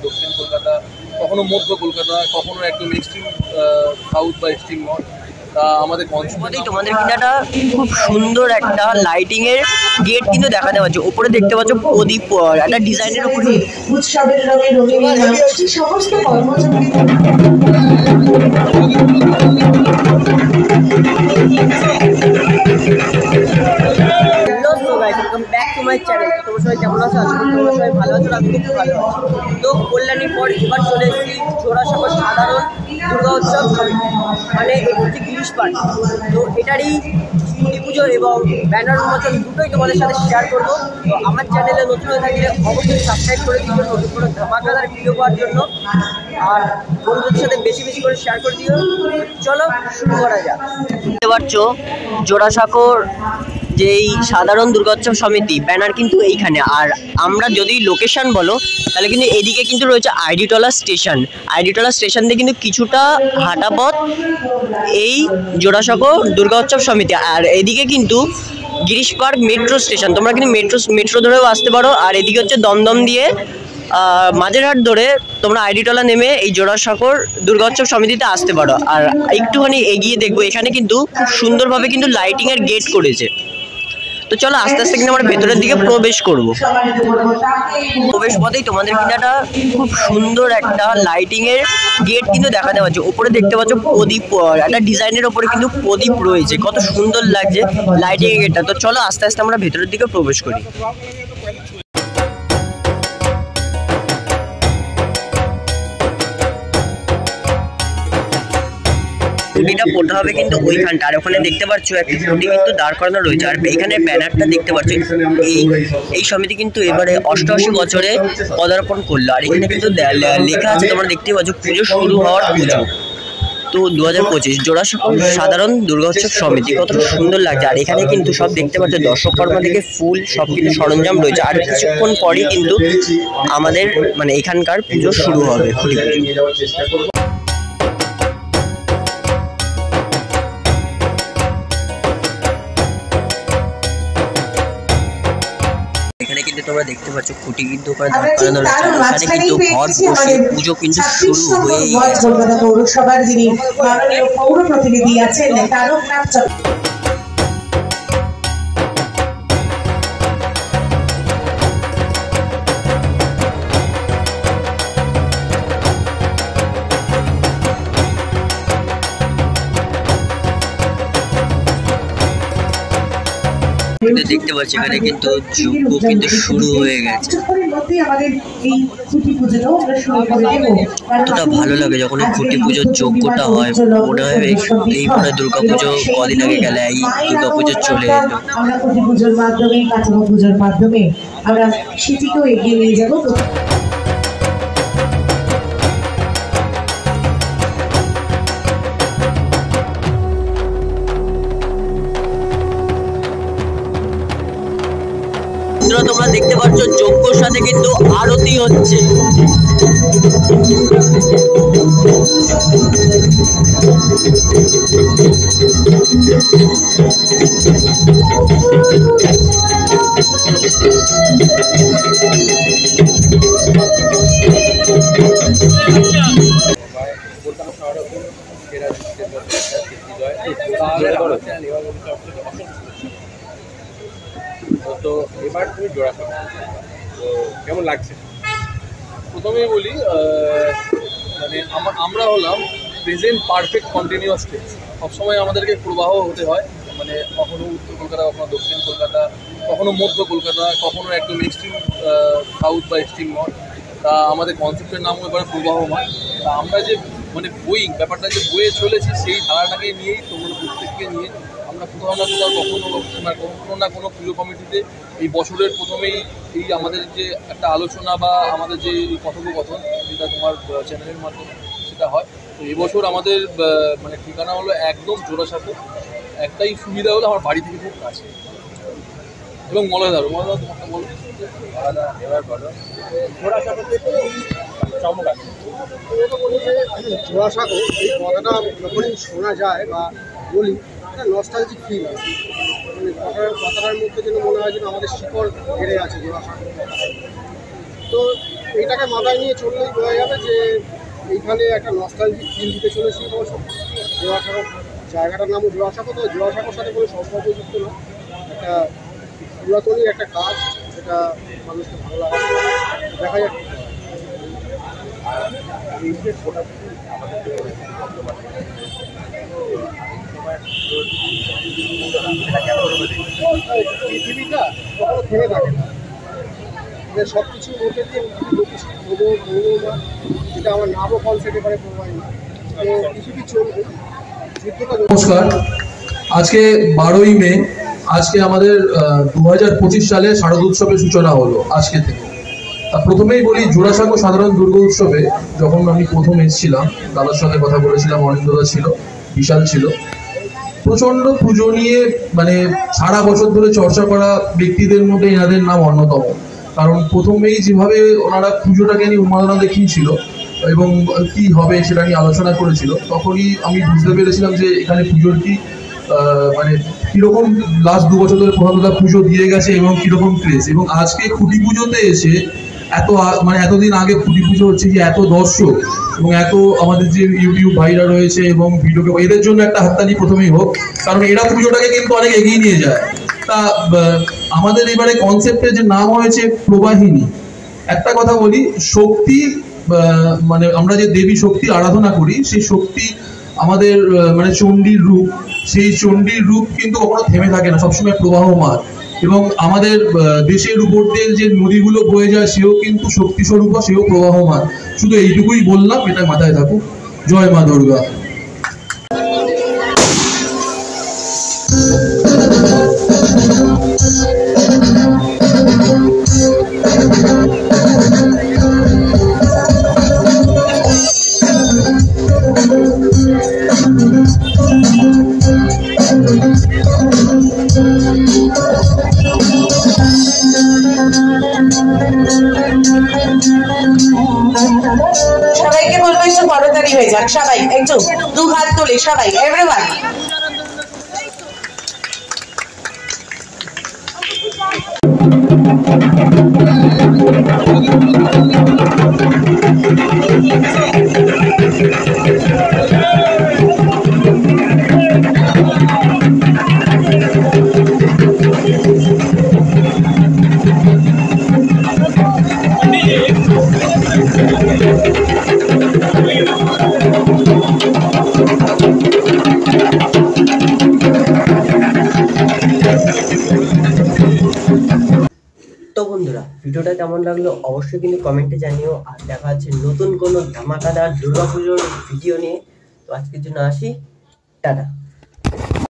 দক্ষিণ কলকাতা, কখনো মধ্য কলকাতা, কখনো একদম এক্সট্রিম সাউথ বা এক্সট্রিম নর্থ। তা আমাদের তোমাদের কিন্তু একটা খুব সুন্দর একটা লাইটিং এর গেট কিন্তু দেখাতে পাচ্ছ, উপরে দেখতে পাচ্ছ প্রদীপ, একটা ডিজাইনের উপরে উৎসবের রঙে রঙিন সমস্ত কর্মচারী। তোমরা সবাই কেমন আছো? আশা করি তোমরা সবাই ভালো আছো, আমি খুব ভালো আছি। তো কল্যাণীর পর এবার চলে এসেছি জোড়াসাঁকোর সাধারণ দুর্গা উৎসব সমিতি, মানে এটি হচ্ছে গিরিশ পার্ক। তো এটারই খুঁটি পুজো এবং ব্যানার উন্মোচন দুটোই তোমাদের সাথে শেয়ার করবো। তো আমার চ্যানেলে নতুন হয়ে থাকলে অবশ্যই সাবস্ক্রাইব করে দিও নতুন কোনো ধামাকাদার ভিডিও পাওয়ার জন্য, আর বন্ধুদের সাথে বেশি বেশি করে শেয়ার করে দিও। চলো শুরু করা যাক। দেখতে পাচ্ছ জোড়াসাঁকোর যেই সাধারণ দুর্গোৎসব সমিতি ব্যানার কিন্তু এইখানে, আর আমরা যদি লোকেশন বলো তাহলে কিন্তু এদিকে কিন্তু রয়েছে আইডিটলা স্টেশন। আইডিটলা স্টেশন থেকে কিন্তু কিছুটা হাঁটা পথ এই জোড়াসাঁকো দুর্গোৎসব সমিতি, আর এদিকে কিন্তু গিরিশ পার্ক মেট্রো স্টেশন। তোমরা কিন্তু মেট্রো ধরেও আসতে পারো, আর এদিকে হচ্ছে দমদম দিয়ে মাঝেরহাট ধরে তোমরা আইডিটলা নেমে এই জোড়াসাঁকোর দুর্গোৎসব সমিতিতে আসতে পারো। আর একটুখানি এগিয়ে দেখবো এখানে কিন্তু খুব সুন্দরভাবে কিন্তু লাইটিং এর গেট করেছে। তো চলো আস্তে আস্তে কিন্তু আমরা ভেতরের দিকে প্রবেশ করবো। প্রবেশ পথেই তোমাদের কিন্তু একটা খুব সুন্দর একটা লাইটিং এর গেট কিন্তু দেখাতে পাচ্ছ, উপরে দেখতে পাচ্ছ প্রদীপ, একটা ডিজাইনের উপরে কিন্তু প্রদীপ রয়েছে, কত সুন্দর লাগছে লাইটিং এর গেটটা। তো চলো আস্তে আস্তে আমরা ভেতরের দিকে প্রবেশ করি। খুঁটিটা পোটা হবে কিন্তু ওইখানটা, আর ওখানে দেখতে পাচ্ছ একটা খুঁটি কিন্তু দাঁড় করানো রয়েছে। আর এখানে ব্যানারটা দেখতে পাচ্ছ, এই সমিতি কিন্তু এবারে 88 বছরে পদার্পণ করলো। আর এখানে কিন্তু লেখা আছে, তোমরা দেখতে পাচ্ছ পুজো শুরু হওয়ার পুজো তো 2025 জোড়াসাঁকো সাধারণ দুর্গোৎসব সমিতি, কত সুন্দর লাগছে। আর এখানে কিন্তু সব দেখতে পাচ্ছ দর্শককর্মা থেকে ফুল সব কিছু সরঞ্জাম রয়েছে। আর কিছুক্ষণ পরই কিন্তু আমাদের মানে এখানকার পুজো শুরু হবে, খুঁটি পুজো। এখানে কিন্তু তোমরা দেখতে পাচ্ছ খুঁটি কিন্তু ওখানে দাঁড় করানো রয়েছে, ওখানে কিন্তু ঘর বসে পুজো কিন্তু শুরু হয়ে গেছে। কলকাতা পৌরসভার যিনি মাননীয় পৌর প্রতিনিধি আছেন তারকনাথ দেখতে পাচ্ছি এখানে কিন্তু যজ্ঞ কিন্তু শুরু হয়ে গেছে। কতটা ভালো লাগে যখন এই খুঁটি পুজোর যজ্ঞটা হয়, মনে হয় এই পরে দুর্গা পুজো কদিন আগে গেলে এই দুর্গা পুজো চলে এলো। আমরা খুঁটি পুজোর মাধ্যমে, কাঠামো পুজোর মাধ্যমে আমরা সেটিকেও এগিয়ে নিয়ে যাবো। তোমরা দেখতে পাচ্ছ যজ্ঞর সাথে কিন্তু আরতি হচ্ছে। তো এবার তুমি জোড়াসাঁকো, তো কেমন লাগছে? প্রথমেই বলি মানে আমরা হলাম প্রেজেন্ট পারফেক্ট কন্টিনিউয়াস স্টেজ। সবসময় আমাদেরকে প্রবাহ হতে হয়, মানে কখনো উত্তর কলকাতা, কখনো দক্ষিণ কলকাতা, কখনো মধ্য কলকাতা, কখনো একদম এক্সট্রিম সাউথ বা এক্সট্রিম নর্থ। তা আমাদের কনসেপ্টের নামও এবার প্রবাহমান। তা আমরা যে মানে ব্যাপারটা যে বয়ে চলেছি সেই ধারাটাকে নিয়েই তোমরা প্রত্যেককে নিয়ে আমরা কোথাও না কোথাও কখনো না কোনো পুজো কমিটিতে এই বছরের প্রথমেই এই আমাদের যে একটা আলোচনা বা আমাদের যে কথোপকথন যেটা তোমার চ্যানেলের মাধ্যমে সেটা হয়। তো এবছর আমাদের মানে ঠিকানা হলো একদম জোড়াসাঁকো। একটাই সুবিধা হলো আমার বাড়ি থেকে খুব কাছে এবং মলয়দার তোমাকে বলো এবার বলো জোড়াসাঁকোতে চমক আছে। জোড়াসাঁকো এই কথাটা যখনই শোনা যায় বা বলি একটা নস্টালজিক ফিল হয়, মানে কথাটার মধ্যে যেন মনে হয় যেন আমাদের শিকড় ঘিরে আছে জোড়াসাঁকো। তো এইটাকে মাথায় নিয়ে চললেই বোঝা যাবে যে এইখানে একটা নস্টালজিক ফিল দিতে চলেছি বছর। জোড়াসাঁকো জায়গাটার নামও জোড়াসাঁকো, তো জোড়াসাঁকোর সাথে কোনো সম্পর্কযুক্ত না, একটা পুরাতনই একটা কাজ যেটা মানুষকে ভালো লাগে। দেখা যাক পৃথিবীটা কখনো থেমে থাকে না, সব কিছুর মধ্যে দিয়ে যেটা আমার নামও কনসেপ্টে পারে প্রোভাইড না, তো পৃথিবী চলবে যুদ্ধটা। নমস্কার, আজকে 12ই মে, আজকে আমাদের 2025 সালে শারদ উৎসবের সূচনা হলো আজকে থেকে। তা প্রথমেই বলি, জোড়াসাঁকো সাধারণ দুর্গা উৎসবে যখন আমি প্রথম এসেছিলাম, দাদার সাথে কথা বলেছিলাম, অনিন্দদা ছিল, বিশাল ছিল। প্রচণ্ড পুজো নিয়ে মানে সারা বছর ধরে চর্চা করা ব্যক্তিদের মধ্যে এনাদের নাম অন্যতম। কারণ প্রথমেই যেভাবে ওনারা পুজোটাকে নিয়ে উন্মাদনা দেখিয়েছিল এবং কি হবে সেটা নিয়ে আলোচনা করেছিল, তখনই আমি বুঝতে পেরেছিলাম যে এখানে পুজোর কি মানে কীরকম লাস্ট 2 বছর ধরে প্রধানতা পুজো দিয়ে গেছে এবং কীরকম ক্রেজ। এবং আজকে খুঁটি পুজোতে এসে মানে এতদিন আগে খুঁটি পুজো হচ্ছে যে এত দর্শক এবং এত আমাদের যে ইউটিউব ভাইরা রয়েছে এবং ভিডিওকে, এদের জন্য একটা হাততালি প্রথমেই হোক, কারণ এরা পুজোটাকে কিন্তু অনেক এগিয়ে নিয়ে যায়। তা আমাদের এবারে কনসেপ্টের যে নাম হয়েছে প্রবাহিনী। একটা কথা বলি, শক্তি মানে আমরা যে দেবী শক্তি আরাধনা করি, সেই শক্তি আমাদের মানে চণ্ডীর রূপ, সেই চণ্ডীর রূপ কিন্তু কখনো থেমে থাকে না, সবসময় প্রবাহমান। এবং আমাদের দেশের উপর দিয়ে যে নদীগুলো বয়ে যায় সেও কিন্তু শক্তি স্বরূপ, সেও প্রবাহমান। শুধু এইটুকুই বললাম, এটা মাথায় থাকুক। জয় মা দুর্গা। সবাইকে বলবো একটু বড়তালি হয়ে যাক, সবাই একটু 2 হাত তুলে, সবাই এভরিওয়ান। তো বন্ধুরা, ভিডিওটা কেমন লাগলো অবশ্যই কিন্তু কমেন্টে জানিও। আর দেখা হচ্ছে নতুন কোনো ধামাকাদার দুর্গাপুজোর ভিডিও নিয়ে। তো আজকের জন্য আসি, টাটা।